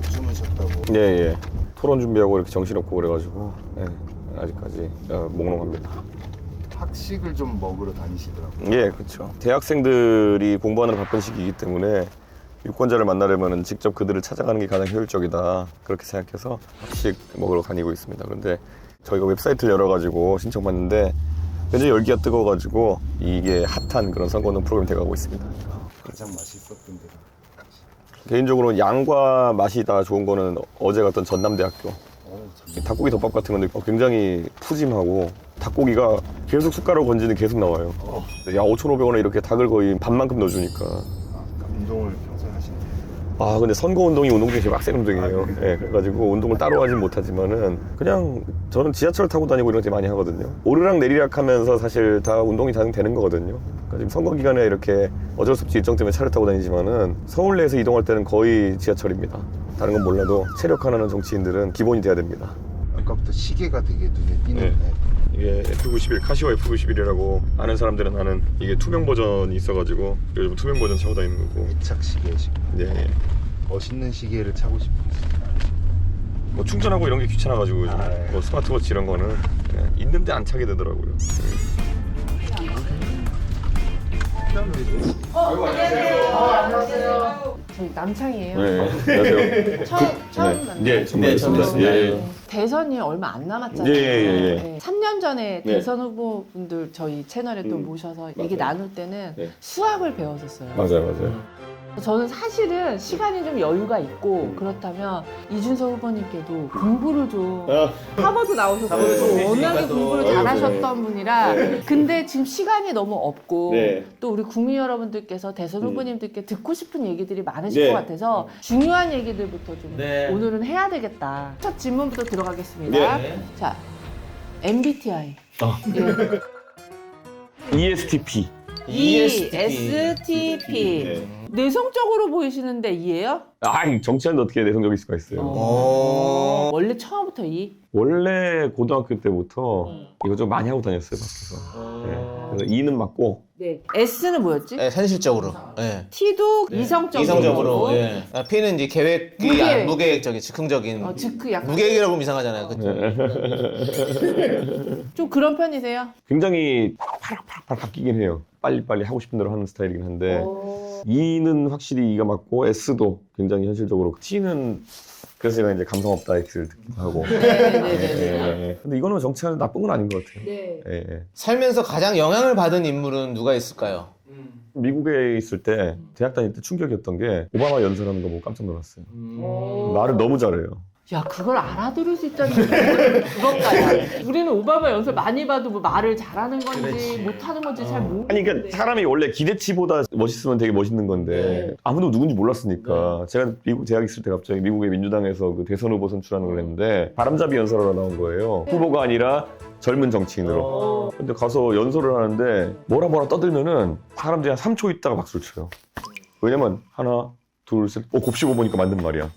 못 주무셨다고. 예, 예. 토론 준비하고 이렇게 정신없고 그래가지고 예, 아직까지 몽롱합니다. 학식을 좀 먹으러 다니시더라고요. 예, 그렇죠. 대학생들이 공부하는 바쁜 시기이기 때문에 유권자를 만나려면 직접 그들을 찾아가는 게 가장 효율적이다 그렇게 생각해서 학식 먹으러 다니고 있습니다. 그런데 저희가 웹사이트를 열어가지고 신청받는데 굉장히 열기가 뜨거워가지고 이게 핫한 그런 선거운동 프로그램이 돼가고 있습니다. 가장 맛있었던 데가. 개인적으로 양과 맛이 다 좋은 거는 어제 갔던 전남대학교 참. 닭고기 덮밥 같은 건데 굉장히 푸짐하고 닭고기가 계속 숟가락 건지는 계속 나와요. 야, 5,500원에 이렇게 닭을 거의 반만큼 넣어주니까. 운동을 평소에 하시나요? 아, 근데 선거운동이 운동 중에 제일 빡센 운동이에요. 예, 그래가지고 운동을 따로 하진 못하지만은 그냥 저는 지하철 타고 다니고 이런 거 되게 많이 하거든요. 오르락 내리락 하면서 사실 다 운동이 되는 거거든요. 그러니까 지금 선거 기간에 이렇게 어쩔 수 없이 일정 때문에 차를 타고 다니지만은 서울 내에서 이동할 때는 거의 지하철입니다. 다른 건 몰라도 체력하는 정치인들은 기본이 돼야 됩니다. 아까부터 시계가 되게 눈에 띄는데. 네. 이게 F91, 카시오 F91이라고 아는 사람들은 아는 이게 투명 버전이 있어가지고 요즘 투명 버전 차고 다니는 거고. 애착 시계시고. 네. 멋있는 시계를 차고 싶으시죠? 뭐 충전하고 이런 게 귀찮아가지고 요즘 뭐 스마트워치 이런 거는 있는데 안 차게 되더라고요. 저희 남창이에요. 네, 안녕하세요. 처음 만나요. 네, 처음 뵙습니다. 예. 대선이 얼마 안 남았잖아요. 예, 예, 예. 네. 3년 전에 네. 대선 후보분들 저희 채널에 또 모셔서 얘기 나눌 때는 네. 수학을 배웠었어요. 맞아요. 저는 사실은 시간이 좀 여유가 있고 그렇다면 이준석 후보님께도 공부를 좀 하버드 나오셨고 워낙에 공부를 잘하셨던 분이라 근데 지금 시간이 너무 없고 네. 또 우리 국민 여러분들께서 대선 후보님들께 듣고 싶은 얘기들이 많으실 네. 것 같아서 중요한 얘기들부터 좀 네. 오늘은 해야 되겠다. 첫 질문부터 들어가겠습니다. 네. 자, MBTI. 예. ESTP. ESTP. 네. 내성적으로 보이시는데 이예요? 아, 정치하는데 어떻게 내성적일 수가 있어요. 원래 처음부터 이? 원래 고등학교 때부터 이거 좀 많이 하고 다녔어요, 밖에서. 네. 그래서 E는 맞고. 네. S는 뭐였지? 네, 현실적으로. 네. T도 이성적으로. 이성적으로. 예. 아, P는 이제 계획이 무계획. 무계획적인 즉흥적인. 즉그 약간 무계획이라고 하면 이상하잖아요. 그렇죠? 좀 그런 편이세요? 굉장히 파락파락 바뀌긴 해요. 빨리빨리 하고 싶은 대로 하는 스타일이긴 한데 E는 확실히 E가 맞고 S도 굉장히 현실적으로 T는 그래서 제가 이제 감성 없다 X를 듣기도 하고 네네네. 근데 이거는 정치하는 나쁜 건 아닌 것 같아요. 네. 예. 살면서 가장 영향을 받은 인물은 누가 있을까요? 미국에 있을 때 대학 다닐 때 충격이었던 게 오바마 연설하는 거 보고 깜짝 놀랐어요. 말을 너무 잘해요. 야, 그걸 알아들을 수 있다는 게 부럽다. 우리는 오바마 연설 많이 봐도 뭐 말을 잘하는 건지 못하는 건지 잘 모르겠는데. 아니 그러니까 사람이 원래 기대치보다 멋있으면 되게 멋있는 건데 아무도 누군지 몰랐으니까 제가 미국 대학 있을 때 갑자기 미국의 민주당에서 그 대선 후보 선출하는 걸 했는데 바람잡이 연설하러 나온 거예요. 후보가 아니라 젊은 정치인으로. 근데 가서 연설을 하는데 뭐라 떠들면은 사람들이 한 3초 있다가 박수를 쳐요. 왜냐면 하나 둘 셋 곱씹어 보니까 맞는 말이야.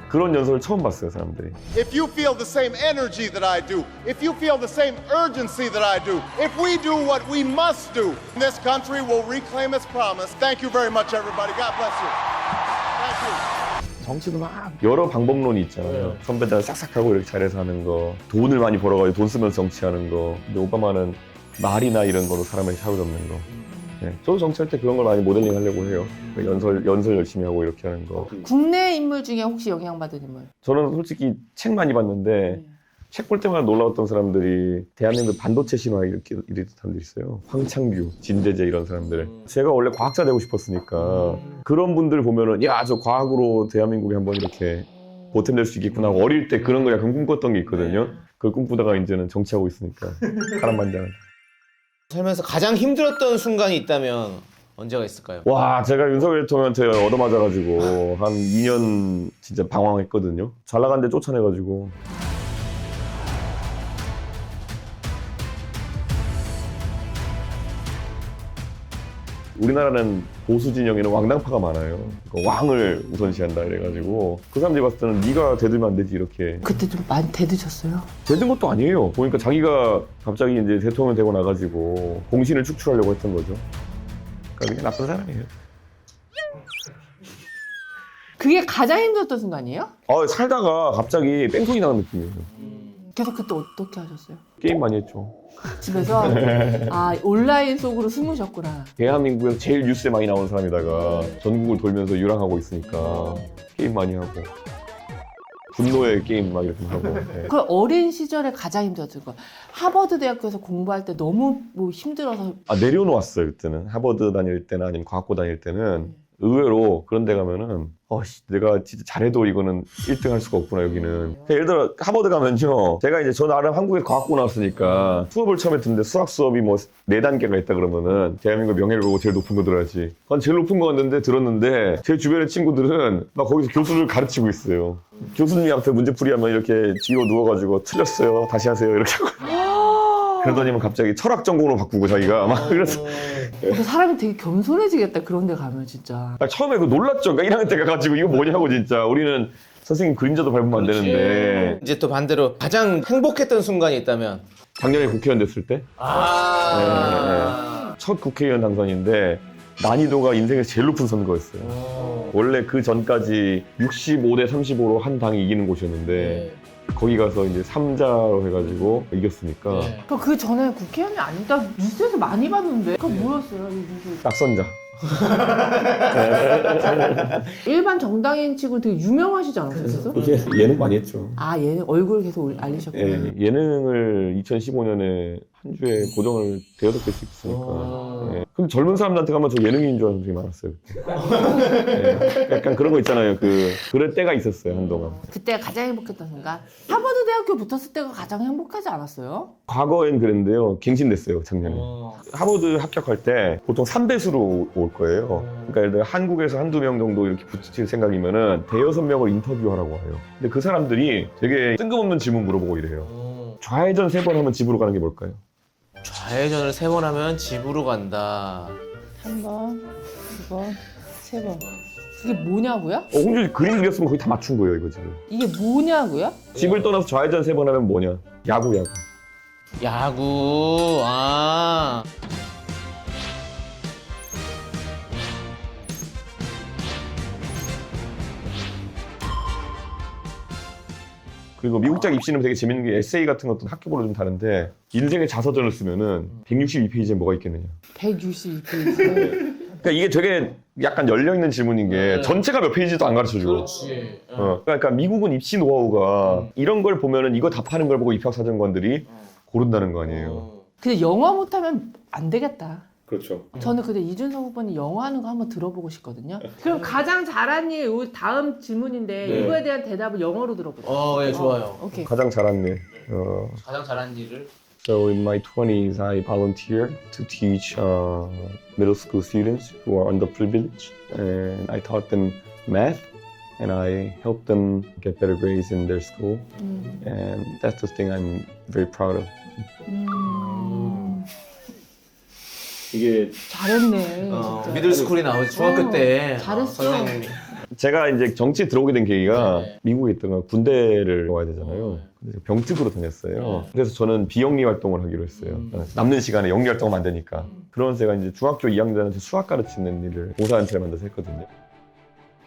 그런 연설을 처음 봤어요, 사람들이. If you feel the same energy that I do, if you feel the same urgency that I do, if we do what we must do, this country will reclaim its promise. Thank you very much, everybody. God bless you. Thank you. 정치도 막 여러 방법론이 있잖아요. 선배들 싹싹하고 이렇게 잘해서 하는 거, 돈을 많이 벌어가지고 돈 쓰면서 정치하는 거. 근데 오바마는 말이나 이런 거로 사람을 사로잡는 거. 네, 저도 정치할 때 그런 걸 많이 모델링 하려고 해요. 연설 열심히 하고 이렇게 하는 거. 국내 인물 중에 혹시 영향받은 인물? 저는 솔직히 책 많이 봤는데 책 볼 때마다 놀라웠던 사람들이 대한민국 반도체 신화 이렇게 이랬던 사람들이 있어요. 황창규, 진대재 이런 사람들. 제가 원래 과학자 되고 싶었으니까 그런 분들 보면은 야, 저 과학으로 대한민국에 한번 이렇게 보탬될 수 있겠구나 하고 어릴 때 그런 걸 약간 꿈꿨던 게 있거든요. 그걸 꿈꾸다가 이제는 정치하고 있으니까 파란만장한. 살면서 가장 힘들었던 순간이 있다면 언제가 있을까요? 와, 제가 윤석열 대통령한테 얻어맞아가지고 한 2년 진짜 방황했거든요. 잘 나갔는데 쫓아내가지고. 우리나라는 보수 진영에는 왕당파가 많아요. 그러니까 왕을 우선시한다 이래가지고 그 사람들이 봤을 때는 네가 대들면 안 되지 이렇게. 그때 좀 많이 대드셨어요? 대든 것도 아니에요. 보니까 자기가 갑자기 이제 대통령 되고 나가지고 공신을 축출하려고 했던 거죠. 그러니까 그게 나쁜 사람이에요. 그게 가장 힘들었던 순간이에요? 살다가 갑자기 뺑소니 나는 느낌이에요. 그래서 그때 어떻게 하셨어요? 게임 많이 했죠. 집에서? 온라인 속으로 숨으셨구나. 대한민국에서 제일 뉴스에 많이 나오는 사람이다가 전국을 돌면서 유랑하고 있으니까 게임 많이 하고 분노의 게임 막 이렇게 하고. 네. 그 어린 시절에 가장 힘들었던 거. 하버드 대학교에서 공부할 때 너무 뭐 힘들어서 내려놓았어요. 그때는 하버드 다닐 때나 아니면 과학고 다닐 때는 의외로 그런 데 가면은 내가 진짜 잘해도 이거는 1등 할 수가 없구나 여기는. 예를 들어 하버드 가면요, 제가 이제 저 나름 한국에 과학고 나왔으니까 수업을 처음에 듣는데 수학 수업이 뭐 4단계가 있다 그러면은 대한민국 명예를 걸고 제일 높은 거 들어야지. 난 제일 높은 거 같는데 들었는데 제 주변의 친구들은 막 거기서 교수를 가르치고 있어요. 교수님이 앞에 문제풀이하면 이렇게 뒤로 누워가지고 틀렸어요 다시 하세요 이렇게 하고. 그러더니만 갑자기 철학 전공으로 바꾸고 자기가 막 그래서 그 사람이 되게 겸손해지겠다. 그런 데 가면 진짜. 처음에 그 놀랐죠. 그러니까 1학년 때 가가지고 이거 뭐냐고 진짜. 우리는 선생님 그림자도 밟으면 안 되는데. 이제 또 반대로 가장 행복했던 순간이 있다면? 작년에 국회의원 됐을 때 첫 국회의원 당선인데 난이도가 인생에서 제일 높은 선거였어요. 원래 그 전까지 65대 35로 한 당이 이기는 곳이었는데 거기 가서 이제 3자로 해가지고 이겼으니까 그 전에 국회의원이 아니다. 뉴스에서 많이 봤는데. 그거 뭐였어요? 이 뉴스. 낙선자. 일반 정당인 치고 되게 유명하시지 않았어요? 예능 많이 했죠. 얘는 얼굴 계속 알리셨구나. 예능을 2015년에 한 주에 고정을 대여섯 개씩 했으니까. 근데 젊은 사람들한테 가면 저 예능인인 줄 아는 분이 많았어요. 약간 그런 거 있잖아요. 그럴 때가 있었어요, 한동안. 그때가 가장 행복했던 순간? 하버드 대학교 붙었을 때가 가장 행복하지 않았어요? 과거엔 그랬는데요. 갱신됐어요, 작년에. 하버드 합격할 때 보통 3배수로 올 거예요. 그러니까 예를 들어 한국에서 한두 명 정도 이렇게 붙일 생각이면은 대여섯 명을 인터뷰하라고 해요. 근데 그 사람들이 되게 뜬금없는 질문 물어보고 이래요. 좌회전 3번 하면 집으로 가는 게 뭘까요? 좌회전을 3번 하면 집으로 간다. 3번, 2번, 3번. 이게 뭐냐고요? 홍준이 그림 그렸으면 거의 다 맞춘 거예요, 이거 지금. 이게 뭐냐고요? 집을 떠나서 좌회전 3번 하면 뭐냐? 야구. 야구. 그리고 미국작 입시는 되게 재밌는 게 에세이 같은 것도 학교별로 좀 다른데 인생의 자서전을 쓰면은 162페이지에 뭐가 있겠느냐. 162페이지. 그러니까 이게 되게 약간 열려있는 질문인 게 전체가 몇 페이지도 안 가르쳐줘. 그러니까 미국은 입시 노하우가 이런 걸 보면은 이거 답하는 걸 보고 입학사정관들이 고른다는 거 아니에요. 근데 영어 못하면 안 되겠다. 그렇죠. 저는 근데 이준석 후보님 영어 하는 거 한번 들어보고 싶거든요. 그럼 가장 잘한 일, 요 다음 질문인데 이거에 대한 대답을 영어로 들어보죠. 예, 좋아요. 오케이. 가장 잘한 일. 가장 잘한 일을? So in my 20s, I volunteered to teach middle school students who are underprivileged, and I taught them math, and I helped them get better grades in their school, and that's the thing I'm very proud of. 이게 잘했네. 진짜. 미들스쿨이 나오지 중학교 때. 잘했어. 선생님이. 제가 이제 정치에 들어오게 된 계기가 미국에 있다가 군대를 와야 되잖아요. 근데 병특으로 다녔어요. 그래서 저는 비영리 활동을 하기로 했어요. 남는 시간에 영리 활동하면 안 되니까. 그러면서 제가 이제 중학교 2학년한테 수학 가르치는 일을 봉사단체를 만들어서 했거든요.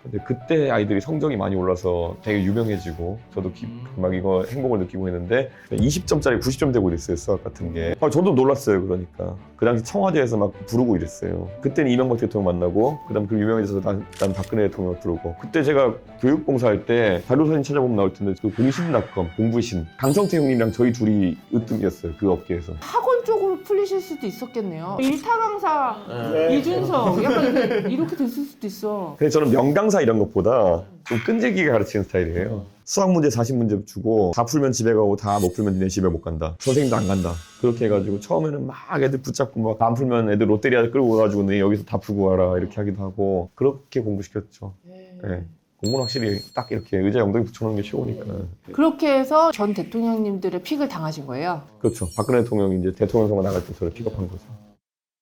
근데 그때 아이들이 성적이 많이 올라서 되게 유명해지고 저도 막 이거 행복을 느끼고 했는데 20점짜리 90점 되고 이랬어요, 수학 같은 게. 저도 놀랐어요. 그러니까 그 당시 청와대에서 막 부르고 이랬어요. 그때는 이명박 대통령 만나고 그다음 그 유명해져서 난 박근혜 대통령 부르고. 그때 제가 교육봉사할 때 자료사진 찾아보면 나올 텐데 그 공신닷컴 공부신 강성태 형님이랑 저희 둘이 으뜸이었어요, 그 업계에서. 학원 쪽으로 풀리실 수도 있었겠네요. 일타 강사 이준석 약간 이렇게 됐을 수도 있어. 근데 저는 명강사 이런 것보다 좀 끈질기게 가르치는 스타일이에요. 수학 문제 40문제 주고 다 풀면 집에 가고 다 못 풀면 니네 집에 못 간다. 선생님도 안 간다. 그렇게 해가지고 처음에는 막 애들 붙잡고 막 안 풀면 애들 롯데리아 끌고 가가지고 너 여기서 다 풀고 와라 이렇게 하기도 하고 그렇게 공부시켰죠. 네. 공부는 확실히 딱 이렇게 의자 엉덩이 붙여놓는 게 최고니까. 그렇게 해서 전 대통령님들의 픽을 당하신 거예요? 그렇죠. 박근혜 대통령이 이제 대통령 선거 나갈 때 저를 픽업한 거죠.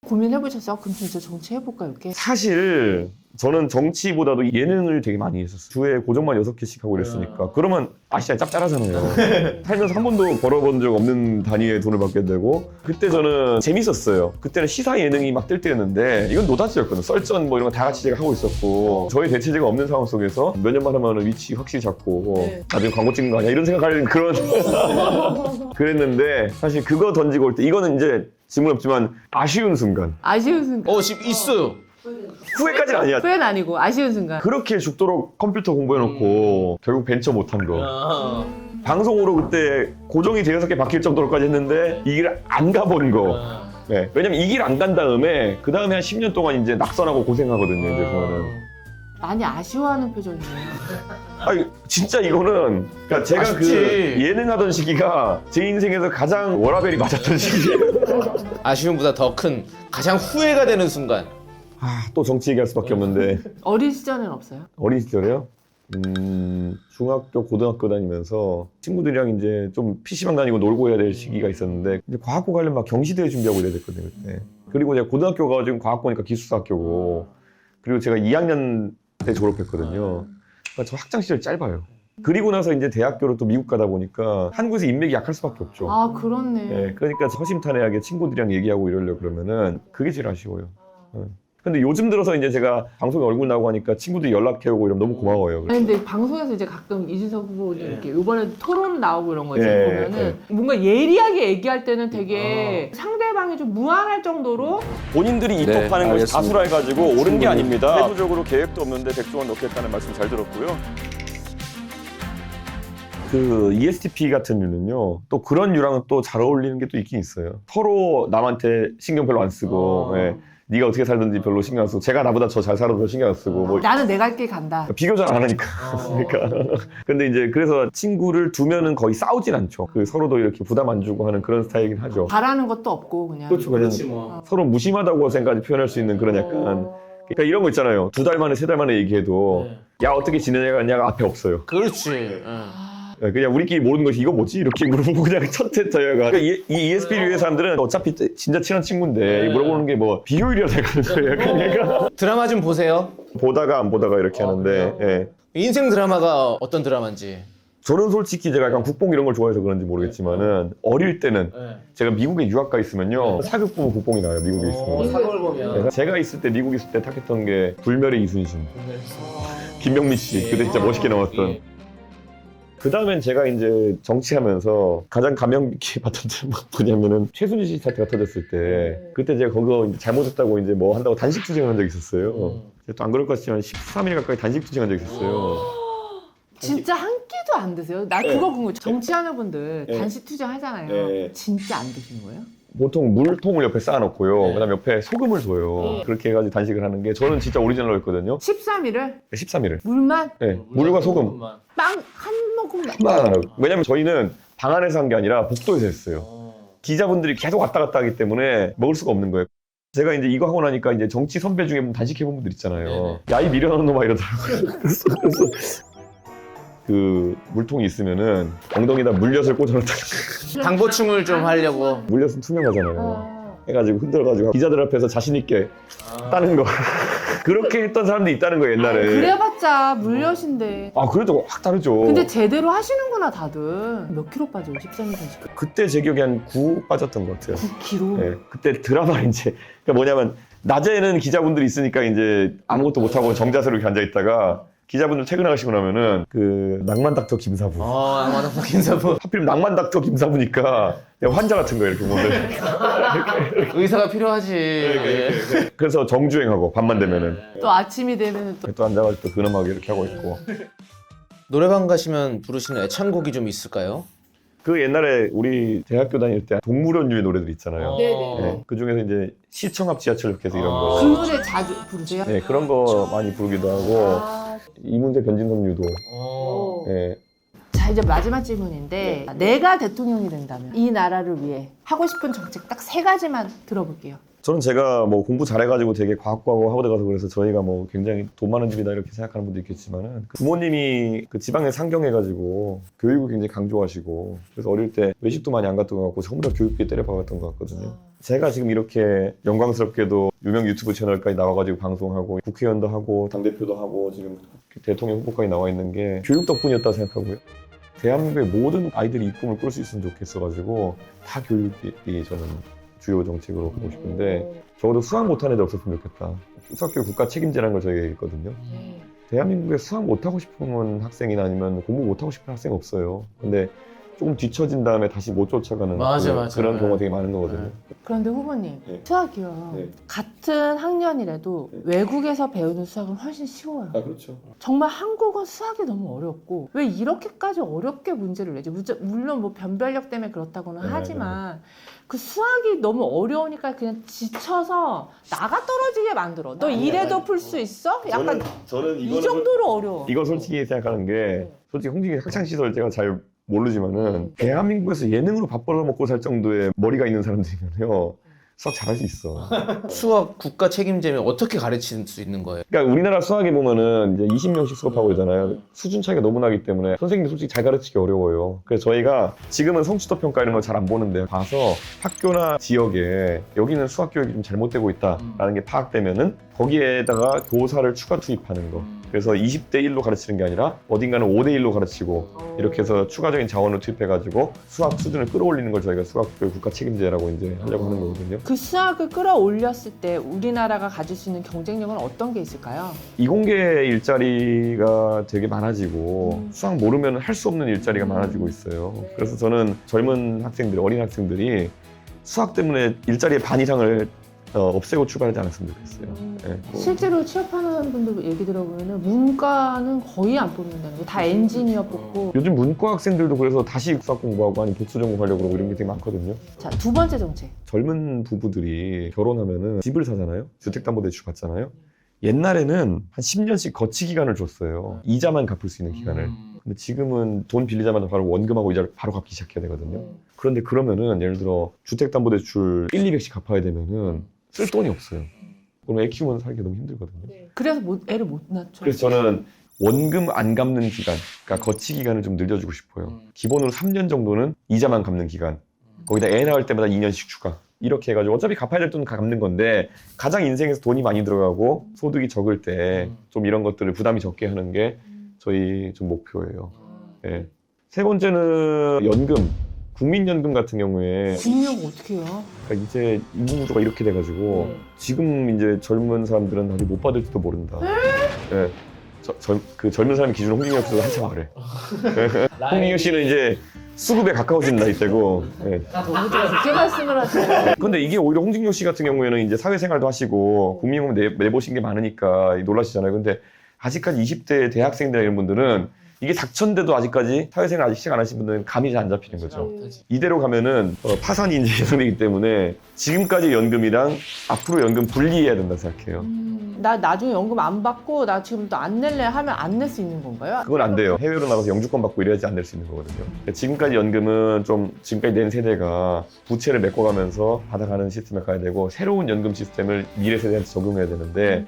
고민해보셨어요? 그럼 진짜 정치 해볼까 이렇게? 사실 저는 정치보다도 예능을 되게 많이 했었어요. 주에 고정만 6개씩 하고 이랬으니까. 그러면 아시잖아요. 짭짤하잖아요. 살면서 한 번도 벌어본 적 없는 단위의 돈을 받게 되고 그때 저는 재밌었어요. 그때는 시사 예능이 막 뜰 때였는데 이건 노다지였거든요. 썰전 뭐 이런 거 다 같이 제가 하고 있었고 저희 대체제가 없는 상황 속에서 몇 년만 하면 위치 확실히 잡고 나중에 광고 찍는 거 아니야 이런 생각할 그런 그랬는데 사실 그거 던지고 올 때 이거는 이제 질문 없지만 아쉬운 순간 아쉬운 순간. 있어요. 후회까지는 아니야. 후회는 아니고 아쉬운 순간. 그렇게 죽도록 컴퓨터 공부해놓고 결국 벤처 못한 거 방송으로 그때 고정이 대여섯 개 바뀔 정도로까지 했는데 이 길 안 가본 거 네. 왜냐면 이 길 안 간 다음에 그 다음에 한 10년 동안 이제 낙선하고 고생하거든요 이제 저는 많이 아쉬워하는 표정이에요. 아니 진짜 이거는 그러니까 제가 아쉽지. 그 예능 하던 시기가 제 인생에서 가장 워라벨이 맞았던 시기예요. 아쉬움보다 더 큰 가장 후회가 되는 순간. 또 정치 얘기할 수밖에 없는데 어린 시절은 없어요? 어린 시절에요? 중학교, 고등학교 다니면서 친구들이랑 이제 좀 PC방 다니고 놀고 해야 될 시기가 있었는데 이제 과학고 가려면 막 경시대회 준비하고 이래야 됐거든요 그때. 그리고 제가 고등학교가 지금 과학고니까 기숙사 학교고 그리고 제가 2학년 때 졸업했거든요. 그러니까 저 학창 시절 짧아요. 그리고 나서 이제 대학교로 또 미국 가다 보니까 한국에서 인맥이 약할 수밖에 없죠. 아 그렇네. 네, 그러니까 허심탄회하게 친구들이랑 얘기하고 이러려고 그러면은 그게 제일 아쉬워요. 근데 요즘 들어서 이제 제가 방송에 얼굴 나오고 하니까 친구들이 연락해오고 이러면 너무 고마워요. 아니 근데 방송에서 이제 가끔 이준석 후보님 이렇게 이번에 토론 나오고 이런 거 이제 예, 보면은 뭔가 예리하게 얘기할 때는 되게 상대방이 좀 무안할 정도로 본인들이 네, 입법하는 것이 알겠습니다. 다수라 해가지고 옳은 게 아닙니다. 세부적으로 계획도 없는데 100조 원 넣겠다는 말씀 잘 들었고요. 그 ESTP 같은 류는요. 또 그런 류랑은 또 잘 어울리는 게 또 있긴 있어요. 서로 남한테 신경 별로 안 쓰고 예. 네가 어떻게 살든지 별로 신경 안 쓰고 제가 나보다 더 잘 살아도 별 신경 안 쓰고 뭐 나는 내 갈 길 간다. 비교 잘 안 하니까. 그러니까. 근데 이제 그래서 친구를 두면은 거의 싸우진 않죠. 그 서로도 이렇게 부담 안 주고 하는 그런 스타일이긴 하죠. 바라는 것도 없고 그냥. 그렇죠. 그냥 서로 무심하다고 생각까지 표현할 수 있는 그런 약간. 그러니까 이런 거 있잖아요. 2달 만에 3달 만에 얘기해도 야 어떻게 지내냐가 앞에 없어요. 그렇지. 그냥 우리끼리 모르는 것이 이거 뭐지? 이렇게 물어보고 그냥 첫 회터여가. 그러니까 이 ESP류의 사람들은 어차피 진짜 친한 친구인데 물어보는 게 뭐 비효율이라 생각하는 거예요. 그러니까 드라마 좀 보세요. 보다가 안 보다가 이렇게 하는데. 예. 인생 드라마가 어떤 드라마인지. 저는 솔직히 제가 약간 국뽕 이런 걸 좋아해서 그런지 모르겠지만은 어릴 때는 제가 미국에 유학 가 있으면요 사극 보면 국뽕이 나요 미국에 있으면. 사극을 보면. 그래서 제가 있을 때 미국 있을 때 탁했던 게 불멸의 이순신, 김병미 씨 그때 진짜 멋있게 나왔던. 그 다음엔 제가 이제 정치하면서 가장 감명 깊게 봤던 드라마가 뭐냐면은 최순실 씨 사태가 터졌을 때 그때 제가 그거 이제 잘못했다고 이제 뭐 한다고 단식 투쟁한 적이 있었어요. 또 안 그럴 것 같지만 13일 가까이 단식 투쟁한 적이 있었어요. 진짜 한 끼도 안 드세요? 나 그거 궁금해. 정치하는 분들 단식 투쟁 하잖아요. 네. 진짜 안 드신 거예요? 보통 물통을 옆에 쌓아놓고요. 그다음 옆에 소금을 둬요. 그렇게 해가지고 단식을 하는 게 저는 진짜 오리지널로 했거든요. 13일을 13일을. 물만 네, 물과 소금. 빵 한 모금 하나 안 하고. 왜냐면 저희는 방 안에서 한 게 아니라 복도에서 했어요. 기자분들이 계속 왔다 갔다 하기 때문에 먹을 수가 없는 거예요. 제가 이제 이거 하고 나니까 이제 정치 선배 중에 보면 단식해본 분들 있잖아요. 야, 이 미련한 놈아 이러더라고요. 그래서 그 물통이 있으면은 엉덩이에다 물엿을 꽂아놓다는 거예요. 당보충을 좀 하려고. 물엿은 투명하잖아요. 해가지고 흔들어가지고 기자들 앞에서 자신 있게 따는 거. 그렇게 했던 사람도 있다는 거예요 옛날에. 그래봤자 물엿인데. 아 그래도 확 다르죠. 근데 제대로 하시는구나 다들. 몇 킬로 빠져요? 13일 단식. 그때 제 기억에 한 9 빠졌던 것 같아요. 9kg. 네, 그때 드라마 이제 그러니까 뭐냐면 낮에는 기자분들이 있으니까 이제 아무것도 못 하고 정자세로 이렇게 앉아 있다가 기자분들 퇴근하시고 나면은 그 낭만 닥터 김사부. 아마도 김사부. 하필이면 낭만 닥터 김사부니까 그냥 환자 같은 거예요 이렇게 보면. 의사가 필요하지. 그래서 정주행하고 밤만 되면은 또 아침이 되면 또 또 앉아가지고 또 근엄하게 이렇게 하고 있고. 노래방 가시면 부르시는 애창곡이 좀 있을까요? 그 옛날에 우리 대학교 다닐 때 동물원류의 노래들 있잖아요. 네네. 네, 그 중에서 이제 시청 앞 지하철역에서 이런 그 거. 노래 자주 부르세요? 네, 그런 거 많이 부르기도 하고 이문세 변진섭 유도. 네. 자 이제 마지막 질문인데 내가 대통령이 된다면 이 나라를 위해 하고 싶은 정책 딱 3가지만 들어볼게요. 저는 제가 뭐 공부 잘해가지고 되게 과학고하고 하버드 가서 그래서 저희가 뭐 굉장히 돈 많은 집이다 이렇게 생각하는 분도 있겠지만은 부모님이 그 지방에 상경해가지고 교육을 굉장히 강조하시고 그래서 어릴 때 외식도 많이 안 갔던 것 같고 전부 다 교육비에 때려박았던 것 같거든요. 제가 지금 이렇게 영광스럽게도 유명 유튜브 채널까지 나와가지고 방송하고 국회의원도 하고 당대표도 하고 지금 대통령 후보까지 나와 있는 게 교육 덕분이었다고 생각하고요. 대한민국의 모든 아이들이 이 꿈을 꿀 수 있으면 좋겠어가지고 다 교육이 저는 주요 정책으로 보고 싶은데 적어도 수학 못하는 애들 없었으면 좋겠다. 수학교육 국가 책임제라는 걸 저희가 있거든요. 대한민국에 수학 못하고 싶은 학생이나 아니면 공부 못하고 싶은 학생 없어요. 근데 조금 뒤처진 다음에 다시 못 쫓아가는 맞아. 그런 네. 경우가 되게 많은 거거든요. 그런데 후보님, 네. 수학이요. 네. 같은 학년이라도 외국에서 배우는 수학은 훨씬 쉬워요. 그렇죠. 정말 한국은 수학이 너무 어렵고 왜 이렇게까지 어렵게 문제를 내지? 물론 뭐 변별력 때문에 그렇다고는 네, 하지만 그 수학이 너무 어려우니까 그냥 지쳐서 나가 떨어지게 만들어. 너 이래도 풀 수 있어? 약간 저는 이 정도로 어려워. 이거 솔직히 생각하는 게 솔직히 홍진기 학창시절 제가 잘 모르지만은 대한민국에서 예능으로 밥 벌어 먹고 살 정도의 머리가 있는 사람들이면요 수학 잘할 수 있어. 수학 국가 책임제면 어떻게 가르칠 수 있는 거예요? 그러니까 우리나라 수학에 보면은 이제 20명씩 수업하고 있잖아요. 수준 차이가 너무 나기 때문에 선생님들 솔직히 잘 가르치기 어려워요. 그래서 저희가 지금은 성취도 평가 이런 거 잘 안 보는데 봐서 학교나 지역에 여기는 수학 교육이 좀 잘못되고 있다라는 게 파악되면은 거기에다가 교사를 추가 투입하는 거. 그래서 20대 1로 가르치는 게 아니라 어딘가는 5대 1로 가르치고 이렇게 해서 추가적인 자원을 투입해가지고 수학 수준을 끌어올리는 걸 저희가 수학교육 국가 책임제라고 이제 하려고 하는 거거든요. 그 수학을 끌어올렸을 때 우리나라가 가질 수 있는 경쟁력은 어떤 게 있을까요? 이공계 일자리가 되게 많아지고 수학 모르면 할 수 없는 일자리가 많아지고 있어요. 그래서 저는 젊은 학생들, 어린 학생들이 수학 때문에 일자리의 반 이상을 없애고 출발하지 않았으면 좋겠어요. 네. 실제로 취업하는 분들 얘기 들어보면 문과는 거의 안 뽑는다는 거. 다 엔지니어 뽑고. 요즘 문과 학생들도 그래서 다시 수학 공부하고 아니면 복수 전공하려고 그러고 이런 게 되게 많거든요. 자, 두 번째 정책. 젊은 부부들이 결혼하면은 집을 사잖아요. 주택담보대출 받잖아요. 옛날에는 한 10년씩 거치 기간을 줬어요. 이자만 갚을 수 있는 기간을. 근데 지금은 돈 빌리자마자 바로 원금하고 이자를 바로 갚기 시작해야 되거든요. 그런데 그러면은 예를 들어 주택담보대출 1,200씩 갚아야 되면은 쓸 돈이 없어요. 그럼 애 키우면서 살기 너무 힘들거든요. 그래서 애를 못 낳죠. 그래서 저는 원금 안 갚는 기간, 그러니까 거치 기간을 좀 늘려주고 싶어요. 기본으로 3년 정도는 이자만 갚는 기간. 거기다 애 낳을 때마다 2년씩 추가. 이렇게 해가지고 어차피 갚아야 될 돈은 갚는 건데 가장 인생에서 돈이 많이 들어가고 소득이 적을 때 좀 이런 것들을 부담이 적게 하는 게 저희 좀 목표예요. 네. 세 번째는 연금. 국민연금 같은 경우에 국민연금 어떻게 해요? 그러니까 이제 인구구조가 이렇게 돼가지고 지금 이제 젊은 사람들은 아직 못 받을지도 모른다. 네. 그 젊은 사람 기준으로 홍진경 씨도 한참 아래. 홍진경 씨는 이제 수급에 가까워진 나이대고. 네. 그렇게 말씀을 하세요. 근데 이게 오히려 홍진경 씨 같은 경우에는 이제 사회생활도 하시고 국민연금 내보신 게 많으니까 놀라시잖아요. 근데 아직까지 20대 대학생들 이런 분들은 이게 닥쳤는데도 아직까지 사회생활 아직 시작 안 하신 분들은 감이 잘 안 잡히는 거죠. 이대로 가면은 파산이 이제 예상되기 때문에 지금까지 연금이랑 앞으로 연금 분리해야 된다 생각해요. 나 나중에 연금 안 받고 나 지금 또 안 낼래 하면 안 낼 수 있는 건가요? 그건 안 돼요. 해외로 나가서 영주권 받고 이래야지 안 낼 수 있는 거거든요. 그러니까 지금까지 연금은 좀 지금까지 낸 세대가 부채를 메꿔가면서 받아가는 시스템을 가야 되고 새로운 연금 시스템을 미래 세대한테 적용해야 되는데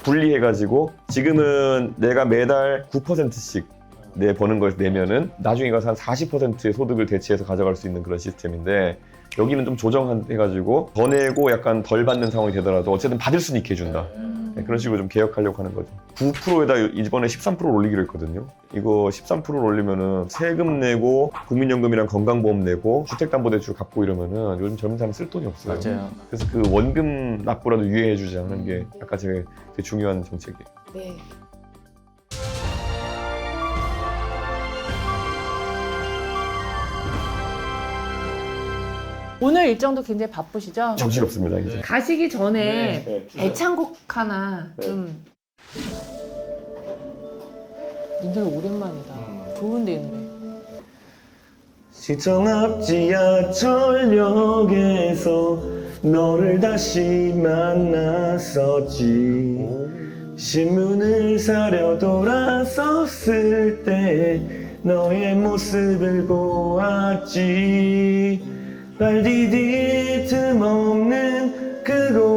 분리해가지고 지금은 내가 매달 9%씩 내 버는 거에서 내면은 나중에 가서 한 40%의 소득을 대체해서 가져갈 수 있는 그런 시스템인데 여기는 좀 조정해가지고 더 내고 약간 덜 받는 상황이 되더라도 어쨌든 받을 수는 있게 해준다. 네, 그런 식으로 좀 개혁하려고 하는 거죠. 9%에다 이번에 13%를 올리기로 했거든요. 이거 13%를 올리면은 세금 내고 국민연금이랑 건강보험 내고 주택담보대출 갚고 이러면은 요즘 젊은 사람 쓸 돈이 없어요. 맞아요. 그래서 그 원금 납부라도 유예해주지 않는 게 아까 되게 중요한 정책이에요. 네. 오늘 일정도 굉장히 바쁘시죠? 정신없습니다 이제. 가시기 전에 네. 애창곡 하나 좀 니들 오랜만이다. 좋은데 이 노래. 시청 앞 지하철역에서 너를 다시 만났었지. 신문을 사려 돌아섰을 때 너의 모습을 보았지. 발 디딜 틈 없는 그곳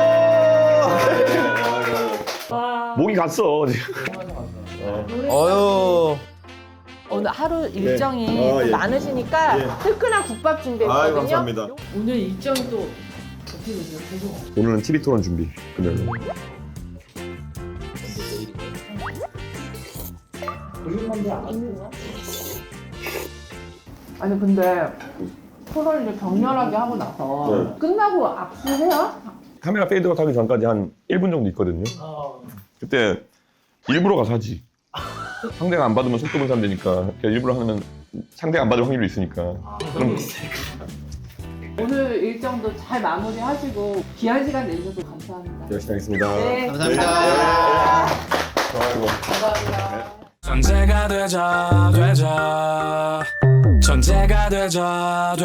목이 갔어. 어유. 오늘 하루 일정이 아, 좀 예. 많으시니까 뜨끈한 국밥 준비했거든요. 아유, 감사합니다. 오늘 일정이 또 어떻게 되세요? 계속 오늘은 TV 토론 준비. 금요일. 아니 근데 토론을 이제 격렬하게 하고 나서 끝나고 악수해요? 카메라 페이드가 하기 전까지 한 1분 정도 있거든요. 그때 일부러 가서 하지. 상대가 안 받으면 속도 분산되니까 그냥 일부러 하면 상대가 안 받을 확률이 있으니까. 그럼 오늘 일정도 잘 마무리하시고 귀한 시간 내주셔서 감사합니다. 열심히 하겠습니다. 네. 감사합니다. 감사합니다. 천재가 되자 천재가 되자